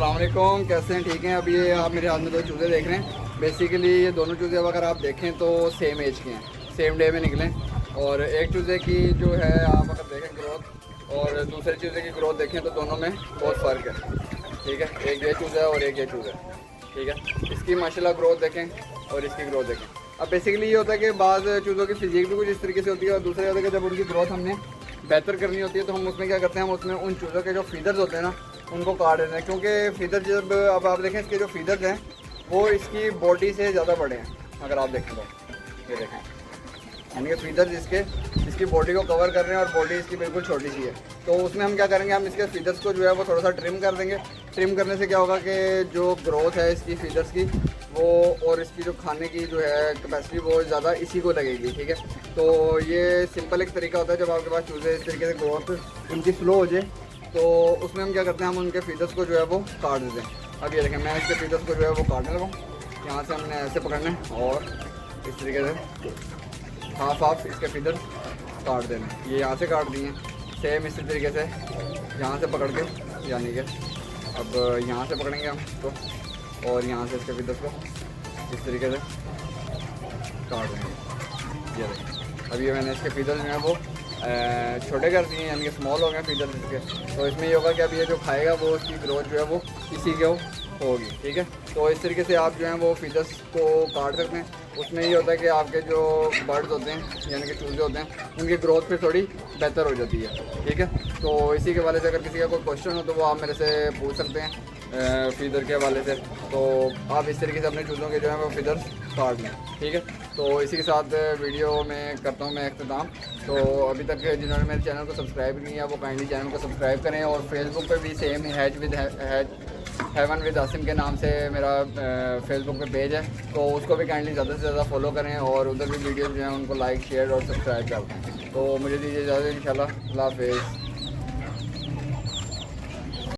अस्सलाम वालेकुम, कैसे हैं? ठीक हैं। अभी ये आप मेरे हाथ में दो चूज़े देख रहे हैं। बेसिकली ये दोनों चूज़े अब अगर आप देखें तो सेम एज के हैं, सेम डे में निकले। और एक चूज़े की जो है आप अगर देखें ग्रोथ और दूसरे चूज़े की ग्रोथ देखें तो दोनों में बहुत फ़र्क है। ठीक है, एक ये चूज़ा है और एक ये चूज़ा है। ठीक है, इसकी माशाल्लाह ग्रोथ देखें और इसकी ग्रोथ देखें। अब बेसिकली ये होता है कि बाज़ चूज़ों की फिजिक भी कुछ इस तरीके से होती है और दूसरे होता है कि जब उनकी ग्रोथ हमने बेहतर करनी होती है तो हम उसमें क्या करते हैं, हम उसमें उन चूज़ों के जो फीदर्स होते हैं ना उनको काट देते हैं। क्योंकि फीदर जब अब आप देखें इसके जो फीदर्स हैं वो इसकी बॉडी से ज़्यादा बड़े हैं। अगर आप देखें तो ये देखें, यानी कि फीदर्स इसकी बॉडी को कवर कर रहे हैं और बॉडी इसकी बिल्कुल छोटी सी है। तो उसमें हम क्या करेंगे, हम इसके फीदर्स को जो है वो थोड़ा सा ट्रिम कर देंगे। ट्रिम करने से क्या होगा कि जो ग्रोथ है इसकी फीदर्स की वो और इसकी जो खाने की जो है कैपेसिटी वो ज़्यादा इसी को लगेगी। ठीक है, तो ये सिंपल एक तरीका होता है जब आपके पास चूज़े इस तरीके से ग्रोथ उनकी स्लो हो जाए तो उसमें हम क्या करते हैं, हम उनके फीदर्स को जो है वो काट देते हैं। अब ये देखें, मैं इसके फीदर्स को जो है वो काटने लगा। यहाँ से हमने ऐसे पकड़ना है और इस तरीके से हाफ इसके फीदर्स काट देने। ये यहाँ से काट दिए, सेम इसी तरीके से यहाँ से पकड़ के, यानी कि अब यहाँ से पकड़ेंगे हम इसको और यहाँ से इसके फीदर्स को इस तरीके से काट देंगे। ये देखें, अभी मैंने इसके फीदर्स जो हैं वो छोटे कर दिए, यानी कि स्मॉल हो गए फीदर्स इसके। तो इसमें ये होगा कि अब ये जो खाएगा वो उसकी ग्रोथ जो है वो इसी के होगी। ठीक है, तो इस तरीके से आप जो है वो फीदर्स को काट सकते हैं। उसमें ये होता है कि आपके जो बर्ड्स होते हैं यानी कि चूज़े होते हैं उनकी ग्रोथ फिर थोड़ी बेहतर हो जाती है। ठीक है, तो इसी के हवाले से अगर किसी का कोई क्वेश्चन हो तो वो आप मेरे से पूछ सकते हैं फीदर के हवाले से। तो आप इस तरीके से अपने चूज़ों के जो है वो फीदर्स काट लें। ठीक है, तो इसी के साथ वीडियो में करता हूँ मैं इख्तिताम। तो अभी तक जिन्होंने मेरे चैनल को सब्सक्राइब नहीं किया वो काइंडली चैनल को सब्सक्राइब करें और फेसबुक पे भी सेम हैवन विद आसिम के नाम से मेरा फेसबुक पे पेज है, तो उसको भी काइंडली ज़्यादा से ज़्यादा फॉलो करें और उधर भी वीडियोज़ जो हैं उनको लाइक शेयर और सब्सक्राइब करते हैं। तो मुझे दीजिए इजाज़त, इंशाल्लाह, अल्लाह हाफ़िज़।